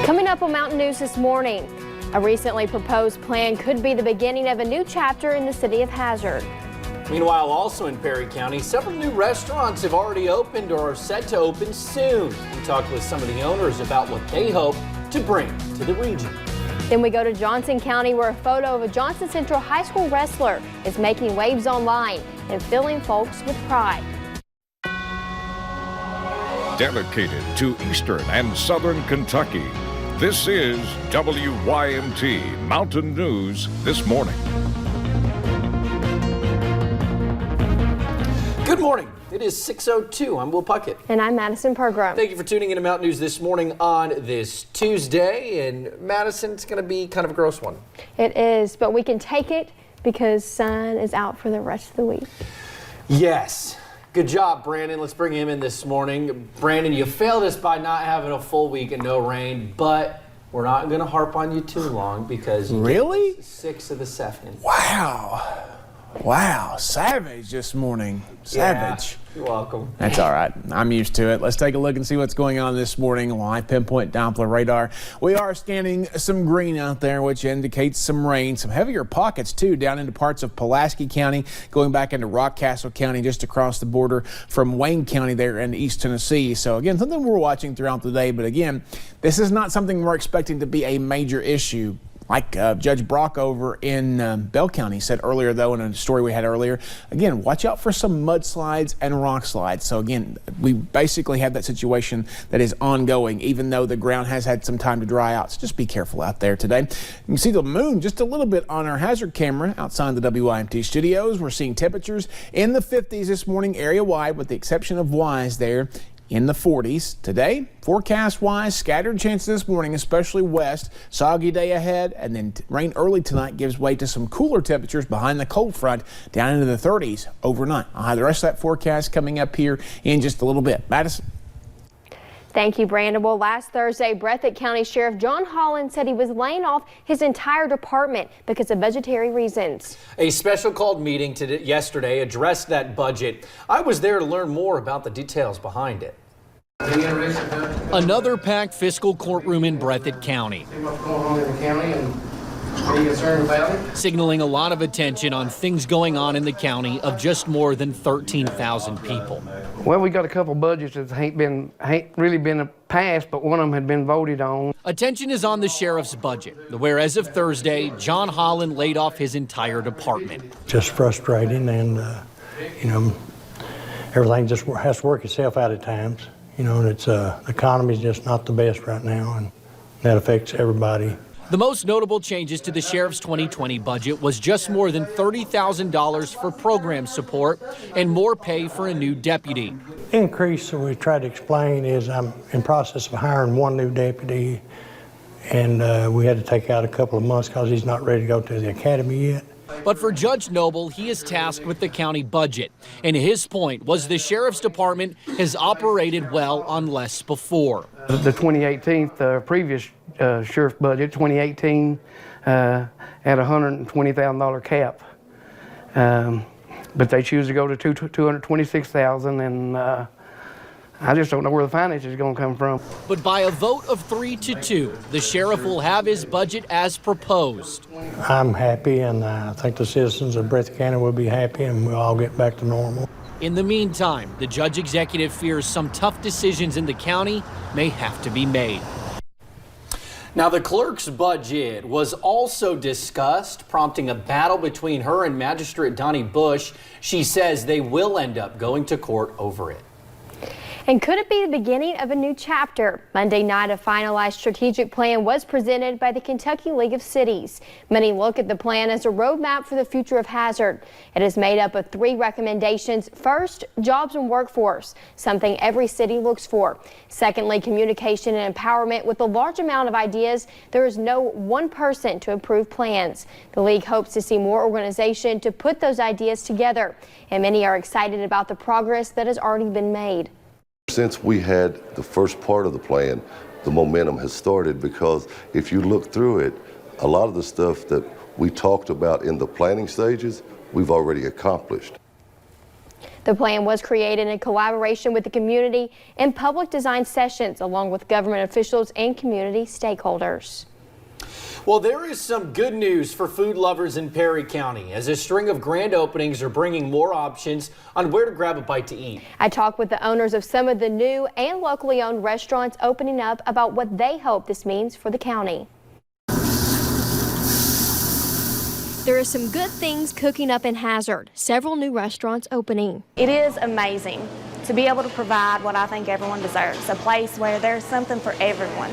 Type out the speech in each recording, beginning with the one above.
Coming up on Mountain News this morning, a recently proposed plan could be the beginning of a new chapter in the city of Hazard. Meanwhile, also in Perry County, several new restaurants have already opened or are set to open soon. We talked with some of the owners about what they hope to bring to the region. Then we go to Johnson County, where a photo of a Johnson Central High School wrestler is making waves online and filling folks with pride. Dedicated to Eastern and Southern Kentucky, this is WYMT Mountain News This Morning. Good morning. It is 6:02. I'm Will Puckett. And I'm Madison Pergram. Thank you for tuning in to Mountain News This Morning on this Tuesday. And Madison, it's going to be kind of a gross one. It is, but we can take it because sun is out for the rest of the week. Yes. Good job, Brandon. Let's bring him in this morning. Brandon, you failed us by not having a full week and no rain, but we're not going to harp on you too long because you really? 6 of the 7. Wow, savage this morning. Savage. Yeah, you're welcome. That's all right. I'm used to it. Let's take a look and see what's going on this morning. Live pinpoint Doppler radar. We are scanning some green out there, which indicates some rain. Some heavier pockets, too, down into parts of Pulaski County, going back into Rockcastle County, just across the border from Wayne County there in East Tennessee. So, again, something we're watching throughout the day. But, again, this is not something we're expecting to be a major issue. Like Judge Brock over in Bell County said earlier, though, in a story we had earlier, again, watch out for some mudslides and rock slides. So, again, we basically have that situation that is ongoing, even though the ground has had some time to dry out. So just be careful out there today. You can see the moon just a little bit on our hazard camera outside the WYMT studios. We're seeing temperatures in the 50s this morning area-wide, with the exception of Wise there in the 40s. Today, forecast-wise, scattered chances this morning, especially west. Soggy day ahead, and then rain early tonight gives way to some cooler temperatures behind the cold front down into the 30s overnight. I'll have the rest of that forecast coming up here in just a little bit. Madison. Thank you, Brandon. Well, last Thursday, Breathitt County Sheriff John Holland said he was laying off his entire department because of budgetary reasons. A special called meeting yesterday addressed that budget. I was there to learn more about the details behind it. Another packed fiscal courtroom in Breathitt County. See what's going on in the county and are you concerned about it? Signaling a lot of attention on things going on in the county of just more than 13,000 people. Well, we got a couple budgets that ain't really been passed, but one of them had been voted on. Attention is on the sheriff's budget, where as of Thursday, John Holland laid off his entire department. Just frustrating, and everything just has to work itself out at times. And it's the economy's just not the best right now, and that affects everybody. The most notable changes to the sheriff's 2020 budget was just more than $30,000 for program support and more pay for a new deputy. The increase that we tried to explain is I'm in process of hiring one new deputy, and we had to take out a couple of months because he's not ready to go to the academy yet. But for Judge Noble, he is tasked with the county budget, and his point was the sheriff's department has operated well on less before. The 2018, previous sheriff's budget, 2018, had a $120,000 cap, but they choose to go to $226,000, and I just don't know where the finances are going to come from. But by a vote of 3-2, the sheriff will have his budget as proposed. I'm happy, and I think the citizens of Breathitt County will be happy, and we'll all get back to normal. In the meantime, the judge executive fears some tough decisions in the county may have to be made. Now, the clerk's budget was also discussed, prompting a battle between her and Magistrate Donnie Bush. She says they will end up going to court over it. And could it be the beginning of a new chapter? Monday night, a finalized strategic plan was presented by the Kentucky League of Cities. Many look at the plan as a roadmap for the future of Hazard. It is made up of 3 recommendations. First, jobs and workforce, something every city looks for. Secondly, communication and empowerment. With a large amount of ideas, there is no one person to approve plans. The league hopes to see more organization to put those ideas together, and many are excited about the progress that has already been made. Since we had the first part of the plan, the momentum has started, because if you look through it, a lot of the stuff that we talked about in the planning stages, we've already accomplished. The plan was created in collaboration with the community and public design sessions, along with government officials and community stakeholders. Well, there is some good news for food lovers in Perry County, as a string of grand openings are bringing more options on where to grab a bite to eat. I talked with the owners of some of the new and locally owned restaurants opening up about what they hope this means for the county. There are some good things cooking up in Hazard. Several new restaurants opening. It is amazing to be able to provide what I think everyone deserves, a place where there's something for everyone.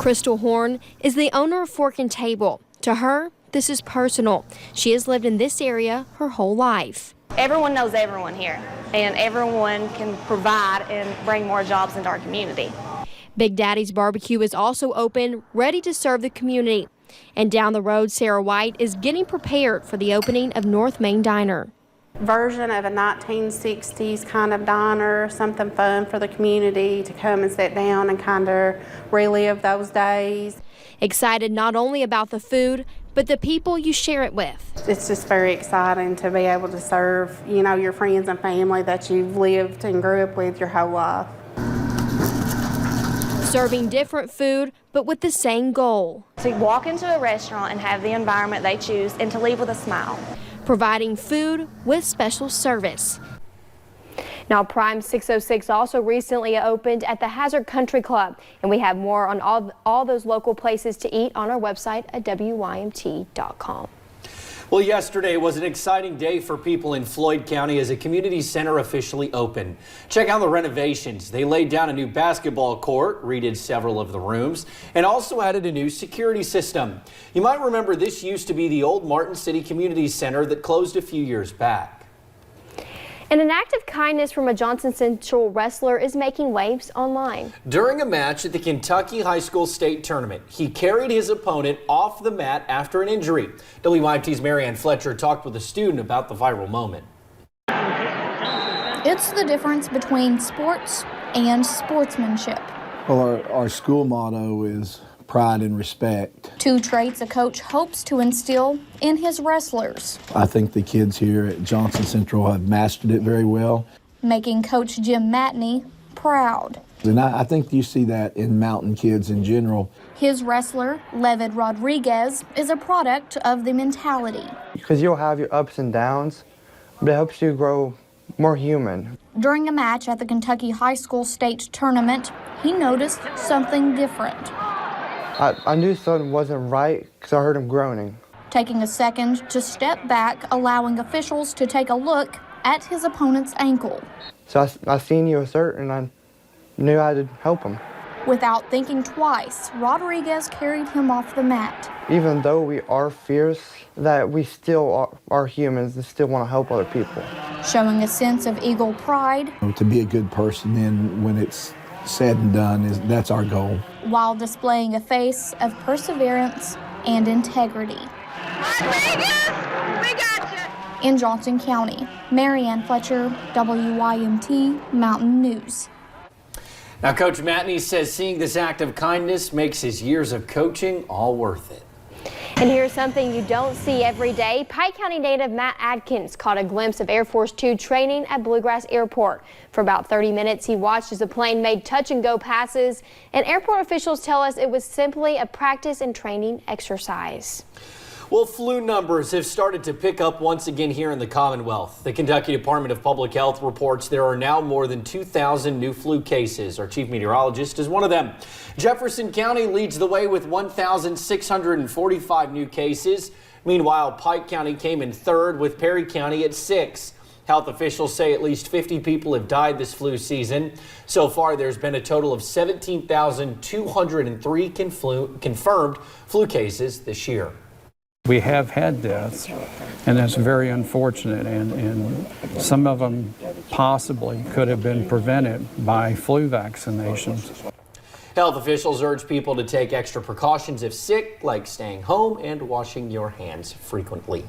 Crystal Horn is the owner of Fork and Table. To her, this is personal. She has lived in this area her whole life. Everyone knows everyone here, and everyone can provide and bring more jobs into our community. Big Daddy's Barbecue is also open, ready to serve the community. And down the road, Sarah White is getting prepared for the opening of North Main Diner. Version of a 1960s kind of diner, something fun for the community to come and sit down and kind of relive those days. Excited not only about the food, but the people you share it with. It's just very exciting to be able to serve, you know, your friends and family that you've lived and grew up with your whole life. Serving different food, but with the same goal. To walk into a restaurant and have the environment they choose and to leave with a smile. Providing food with special service. Now, Prime 606 also recently opened at the Hazard Country Club, and we have more on all those local places to eat on our website at WYMT.com. Well, yesterday was an exciting day for people in Floyd County as a community center officially opened. Check out the renovations. They laid down a new basketball court, redid several of the rooms, and also added a new security system. You might remember this used to be the old Martin City Community Center that closed a few years back. And an act of kindness from a Johnson Central wrestler is making waves online. During a match at the Kentucky High School State Tournament, he carried his opponent off the mat after an injury. WYMT's Marianne Fletcher talked with a student about the viral moment. It's the difference between sports and sportsmanship. Well, our school motto is pride and respect. Two traits a coach hopes to instill in his wrestlers. I think the kids here at Johnson Central have mastered it very well. Making Coach Jim Matney proud. And I think you see that in mountain kids in general. His wrestler, Levid Rodriguez, is a product of the mentality. Because you'll have your ups and downs, but it helps you grow more human. During a match at the Kentucky High School State Tournament, he noticed something different. I knew something wasn't right because I heard him groaning. Taking a second to step back, allowing officials to take a look at his opponent's ankle. So I seen you assert and I knew I had to help him. Without thinking twice, Rodriguez carried him off the mat. Even though we are fierce, that we still are humans and still want to help other people. Showing a sense of Eagle pride. To be a good person, then when it's said and done, that's our goal. While displaying a face of perseverance and integrity. Rodriguez, we got you. In Johnson County, Marianne Fletcher, WYMT Mountain News. Now, Coach Matney says seeing this act of kindness makes his years of coaching all worth it. And here's something you don't see every day. Pike County native Matt Adkins caught a glimpse of Air Force Two training at Bluegrass Airport. For about 30 minutes, he watched as the plane made touch-and-go passes, and airport officials tell us it was simply a practice and training exercise. Well, flu numbers have started to pick up once again here in the Commonwealth. The Kentucky Department of Public Health reports there are now more than 2,000 new flu cases. Our chief meteorologist is one of them. Jefferson County leads the way with 1,645 new cases. Meanwhile, Pike County came in third with Perry County at 6. Health officials say at least 50 people have died this flu season. So far, there's been a total of 17,203 confirmed flu cases this year. We have had deaths, and that's very unfortunate, and some of them possibly could have been prevented by flu vaccinations. Health officials urge people to take extra precautions if sick, like staying home and washing your hands frequently.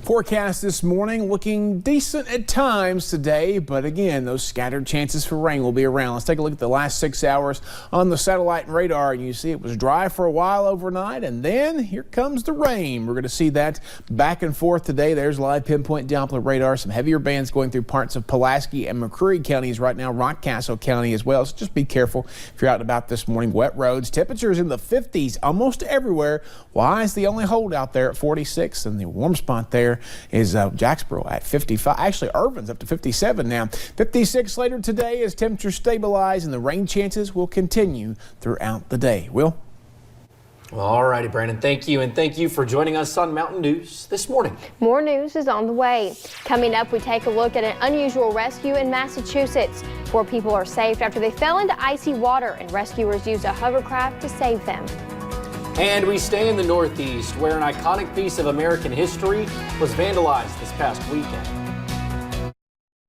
Forecast this morning looking decent at times today, but again, those scattered chances for rain will be around. Let's take a look at the last 6 hours on the satellite and radar, and you see it was dry for a while overnight, and then here comes the rain. We're going to see that back and forth today. There's live pinpoint Doppler radar. Some heavier bands going through parts of Pulaski and McCreary counties right now, Rockcastle County as well. So just be careful if you're out and about this morning. Wet roads, temperatures in the 50s almost everywhere. Wise the only holdout there at 46, and the warm spot there is Jacksboro at 55. Actually, Irvin's up to 57 now. 56 later today as temperatures stabilize and the rain chances will continue throughout the day. Will? All righty, Brandon, thank you. And thank you for joining us on Mountain News this morning. More news is on the way. Coming up, we take a look at an unusual rescue in Massachusetts. 4 people are saved after they fell into icy water and rescuers used a hovercraft to save them. And we stay in the Northeast, where an iconic piece of American history was vandalized this past weekend.